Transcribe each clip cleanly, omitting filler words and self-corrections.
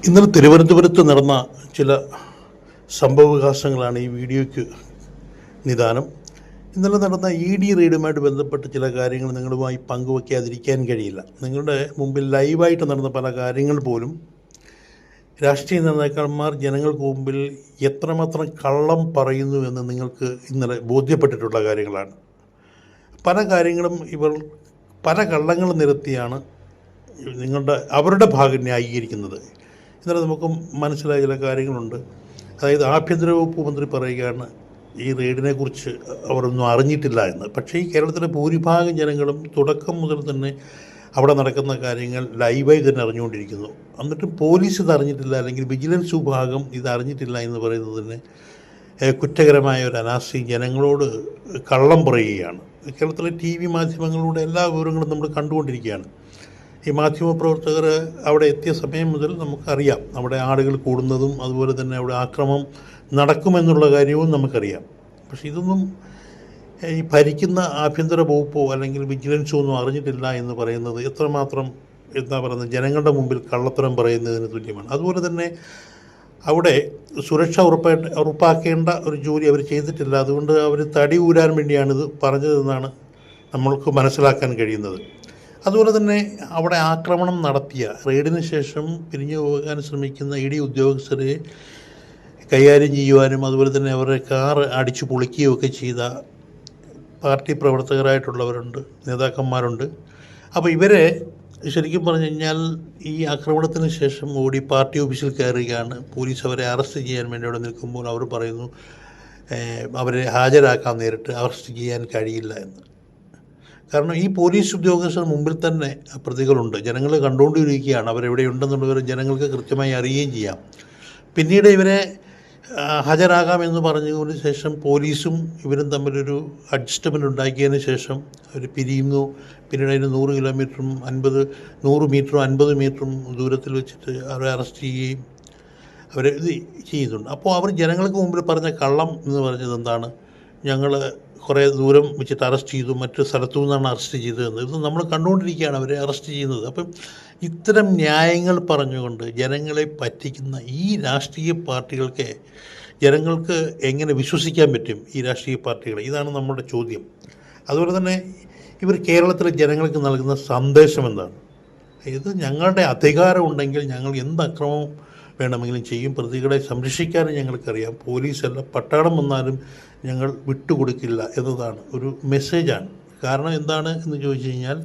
ഇന്നലെ തിരുവനന്തപുരത്ത് നടന്ന ചില സംഭവവികാസങ്ങളാണ് ഈ വീഡിയോയ്ക്ക് നിദാനം. ഇന്നലെ നടന്ന ഡി റെയ്ഡുമായിട്ട് ബന്ധപ്പെട്ട് ചില കാര്യങ്ങൾ നിങ്ങളുമായി പങ്കുവയ്ക്കാതിരിക്കാൻ കഴിയില്ല. നിങ്ങളുടെ മുമ്പിൽ ലൈവായിട്ട് നടന്ന പല കാര്യങ്ങൾ പോലും രാഷ്ട്രീയ നേതാക്കന്മാർ ജനങ്ങൾക്ക് മുമ്പിൽ എത്രമാത്രം കള്ളം പറയുന്നു എന്ന് നിങ്ങൾക്ക് ഇന്നലെ ബോധ്യപ്പെട്ടിട്ടുള്ള കാര്യങ്ങളാണ്. പല കാര്യങ്ങളും ഇവർ പല കള്ളങ്ങൾ നിരത്തിയാണ് അവരുടെ ഭാഗം ന്യായീകരിക്കുന്നത്. ഇന്നലെ നമുക്ക് മനസ്സിലായ ചില കാര്യങ്ങളുണ്ട്. അതായത് ആഭ്യന്തര വകുപ്പ് മന്ത്രി പറയുകയാണ് ഈ റെയ്ഡിനെക്കുറിച്ച് അവരൊന്നും അറിഞ്ഞിട്ടില്ല എന്ന്. പക്ഷേ ഈ കേരളത്തിലെ ഭൂരിഭാഗം ജനങ്ങളും തുടക്കം മുതൽ തന്നെ അവിടെ നടക്കുന്ന കാര്യങ്ങൾ ലൈവായി തന്നെ അറിഞ്ഞുകൊണ്ടിരിക്കുന്നു. എന്നിട്ടും പോലീസ് ഇത് അറിഞ്ഞിട്ടില്ല, അല്ലെങ്കിൽ വിജിലൻസ് വിഭാഗം ഇത് അറിഞ്ഞിട്ടില്ല എന്ന് പറയുന്നതിന് കുറ്റകരമായ ഒരു അനാസ്ഥയും ജനങ്ങളോട് കള്ളം പറയുകയാണ്. കേരളത്തിലെ TV മാധ്യമങ്ങളിലൂടെ എല്ലാ വിവരങ്ങളും നമ്മൾ കണ്ടുകൊണ്ടിരിക്കുകയാണ്. ഈ മാധ്യമപ്രവർത്തകർ അവിടെ എത്തിയ സമയം മുതൽ നമുക്കറിയാം അവിടെ ആളുകൾ കൂടുന്നതും അതുപോലെ തന്നെ അവിടെ ആക്രമണം നടക്കുമെന്നുള്ള കാര്യവും നമുക്കറിയാം. പക്ഷേ ഇതൊന്നും ഈ ഭരിക്കുന്ന ആഭ്യന്തര വകുപ്പോ അല്ലെങ്കിൽ വിജിലൻസോ ഒന്നും അറിഞ്ഞിട്ടില്ല എന്ന് പറയുന്നത് എത്രമാത്രം പറയുന്നത് ജനങ്ങളുടെ മുമ്പിൽ കള്ളത്തരം പറയുന്നതിന് തുല്യമാണ്. അതുപോലെ തന്നെ അവിടെ സുരക്ഷ ഉറപ്പാക്കേണ്ട ഒരു ജോലി അവർ ചെയ്തിട്ടില്ല. അതുകൊണ്ട് അവർ തടി ഊരാൻ വേണ്ടിയാണിത് പറഞ്ഞതെന്നാണ് നമ്മൾക്ക് മനസ്സിലാക്കാൻ കഴിയുന്നത്. അതുപോലെ തന്നെ അവിടെ ആക്രമണം നടത്തിയ റെയ്ഡിന് ശേഷം പിരിഞ്ഞു പോകാൻ ശ്രമിക്കുന്ന ഡി ഉദ്യോഗസ്ഥരെ കൈകാര്യം ചെയ്യുവാനും അതുപോലെ തന്നെ അവരുടെ കാർ അടിച്ചു പൊളിക്കുകയും ഒക്കെ ചെയ്ത പാർട്ടി പ്രവർത്തകരായിട്ടുള്ളവരുണ്ട്, നേതാക്കന്മാരുണ്ട്. അപ്പോൾ ഇവരെ ശരിക്കും പറഞ്ഞു കഴിഞ്ഞാൽ ഈ ആക്രമണത്തിന് ശേഷം ഓടി പാർട്ടി ഓഫീസിൽ കയറുകയാണ്. പോലീസ് അവരെ അറസ്റ്റ് ചെയ്യാൻ വേണ്ടി അവിടെ നിൽക്കുമ്പോൾ അവർ പറയുന്നു അവരെ ഹാജരാക്കാൻ നേരിട്ട് അറസ്റ്റ് ചെയ്യാൻ കഴിയില്ല എന്ന്. കാരണം ഈ പോലീസ് ഉദ്യോഗസ്ഥർ മുമ്പിൽ തന്നെ പ്രതികളുണ്ട്, ജനങ്ങൾ കണ്ടുകൊണ്ടിരിക്കുകയാണ്. അവരെവിടെയുണ്ടെന്നുള്ളവർ ജനങ്ങൾക്ക് കൃത്യമായി അറിയുകയും ചെയ്യാം. പിന്നീട് ഇവരെ ഹാജരാകാമെന്ന് പറഞ്ഞതിന് ശേഷം പോലീസും ഇവരും തമ്മിലൊരു അഡ്ജസ്റ്റ്മെൻ്റ് ഉണ്ടാക്കിയതിന് ശേഷം അവർ പിരിയുന്നു. പിന്നീട് അതിന് 100 കിലോമീറ്ററും 100 മീറ്ററും 50 മീറ്ററും ദൂരത്തിൽ വെച്ചിട്ട് അവരെ അറസ്റ്റ് ചെയ്യുകയും അവരെ ഇത് ചെയ്യുന്നുണ്ട്. അപ്പോൾ അവർ ജനങ്ങൾക്ക് മുമ്പിൽ പറഞ്ഞ കള്ളം എന്ന് പറഞ്ഞത് എന്താണ്? ഞങ്ങൾ കുറേ ദൂരം വെച്ചിട്ട് അറസ്റ്റ് ചെയ്തു, മറ്റു സ്ഥലത്തു നിന്നാണ് അറസ്റ്റ് ചെയ്തതെന്ന്. ഇത് നമ്മൾ കണ്ടുകൊണ്ടിരിക്കുകയാണ് അവരെ അറസ്റ്റ് ചെയ്യുന്നത്. അപ്പം ഇത്തരം ന്യായങ്ങൾ പറഞ്ഞുകൊണ്ട് ജനങ്ങളെ പറ്റിക്കുന്ന ഈ രാഷ്ട്രീയ പാർട്ടികൾക്ക് ജനങ്ങൾക്ക് എങ്ങനെ വിശ്വസിക്കാൻ പറ്റും ഈ രാഷ്ട്രീയ പാർട്ടികളെ? ഇതാണ് നമ്മുടെ ചോദ്യം. അതുപോലെ തന്നെ ഇവർ കേരളത്തിലെ ജനങ്ങൾക്ക് നൽകുന്ന സന്ദേശം എന്താണ്? ഇത് ഞങ്ങളുടെ അധികാരം ഉണ്ടെങ്കിൽ ഞങ്ങൾ എന്ത് അക്രമം വേണമെങ്കിലും ചെയ്യും, പ്രതികളെ സംരക്ഷിക്കാനും ഞങ്ങൾക്കറിയാം, പോലീസല്ല പട്ടാളം വന്നാലും ഞങ്ങൾ വിട്ടുകൊടുക്കില്ല എന്നതാണ് ഒരു മെസ്സേജാണ്. കാരണം എന്താണ് എന്ന് ചോദിച്ചു കഴിഞ്ഞാൽ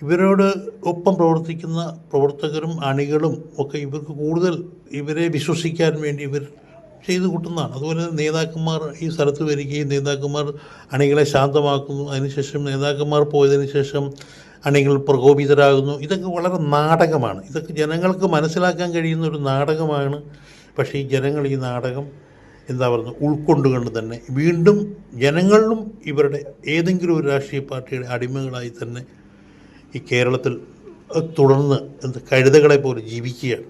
ഇവരോട് ഒപ്പം പ്രവർത്തിക്കുന്ന പ്രവർത്തകരും അണികളും ഒക്കെ ഇവർക്ക് കൂടുതൽ ഇവരെ വിശ്വസിക്കാൻ വേണ്ടി ഇവർ ചെയ്തു കൂട്ടുന്നതാണ്. അതുപോലെ നേതാക്കന്മാർ ഈ സ്ഥലത്ത് വരികയും നേതാക്കന്മാർ അണികളെ ശാന്തമാക്കുന്നു. അതിനുശേഷം നേതാക്കന്മാർ പോയതിനു ശേഷം അണികൾ പ്രകോപിതരാകുന്നു. ഇതൊക്കെ വളരെ നാടകമാണ്. ഇതൊക്കെ ജനങ്ങൾക്ക് മനസ്സിലാക്കാൻ കഴിയുന്ന ഒരു നാടകമാണ്. പക്ഷേ ഈ ജനങ്ങൾ ഈ നാടകം ഉൾക്കൊണ്ടുകൊണ്ട് തന്നെ വീണ്ടും ജനങ്ങളിലും ഇവരുടെ ഏതെങ്കിലും ഒരു രാഷ്ട്രീയ പാർട്ടിയുടെ അടിമകളായി തന്നെ ഈ കേരളത്തിൽ തുടർന്ന് കഴുതകളെ പോലെ ജീവിക്കുകയാണ്.